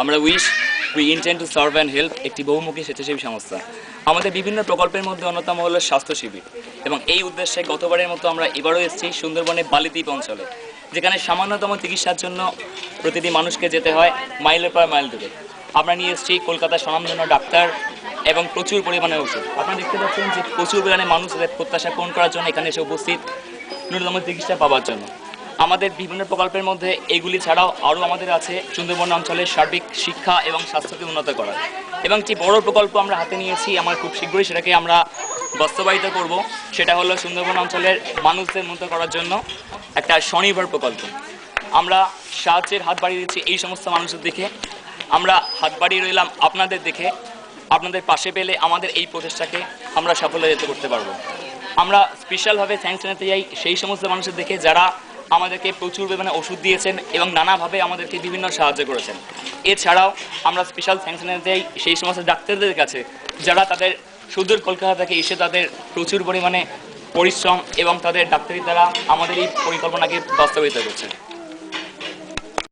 আমরা we intend to serve and help একটি বহুমুখী স্বেচ্ছাসেবী সংস্থা। আমাদের বিভিন্ন প্রকল্পের মধ্যে অন্যতম হলো স্বাস্থ্য শিবির, এবং এই উদ্দেশ্যে গতবারের মতো আমরা এবারও এসেছি সুন্দরবনের বালিদ্বীপ অঞ্চলে, যেখানে সামান্যতম চিকিৎসার জন্য প্রতিটি মানুষকে যেতে হয় মাইলের পর মাইল দূরে। আমরা নিয়ে এসেছি কলকাতার স্বনামধন্য ডাক্তার এবং প্রচুর পরিমাণে ওষুধ। আপনারা দেখতে পাচ্ছেন যে প্রচুর পরিমাণে মানুষ তাদের প্রত্যাশা পূরণ করার জন্য এখানে এসে উপস্থিত ন্যূনতম চিকিৎসা পাওয়ার জন্য। আমাদের বিভিন্ন প্রকল্পের মধ্যে এগুলি ছাড়াও আরও আমাদের আছে সুন্দরবন অঞ্চলের সার্বিক শিক্ষা এবং স্বাস্থ্যকে উন্নত করা, এবং যে বড় প্রকল্প আমরা হাতে নিয়েছি আমরা খুব শীঘ্রই সেটাকে আমরা বাস্তবায়িত করব। সেটা হলো সুন্দরবন অঞ্চলের মানুষদের উন্নত করার জন্য একটা স্বনির্ভর প্রকল্প। আমরা সাহায্যের হাত বাড়িয়ে দিচ্ছি এই সমস্ত মানুষদের দেখে, আমরা হাত বাড়িয়ে রইলাম আপনাদের দেখে। আপনাদের পাশে পেলে আমাদের এই প্রচেষ্টাকে আমরা সাফল্যের করতে পারবো। আমরা স্পেশালভাবে থ্যাঙ্কস জানাতে চাই সেই সমস্ত মানুষের দেখে যারা আমাদেরকে প্রচুর পরিমাণে ওষুধ দিয়েছেন এবং নানাভাবে আমাদেরকে বিভিন্ন সাহায্য করেছেন। এছাড়াও আমরা স্পেশাল থ্যাঙ্কস জানাতে চাই সেই সমস্ত ডাক্তারদের কাছে যারা তাদের সুদূর কলকাতা থেকে এসে তাদের প্রচুর পরিমাণে পরিশ্রম এবং তাদের ডাক্তারি দ্বারা আমাদের এই পরিকল্পনাকে বাস্তবায়িত করছে।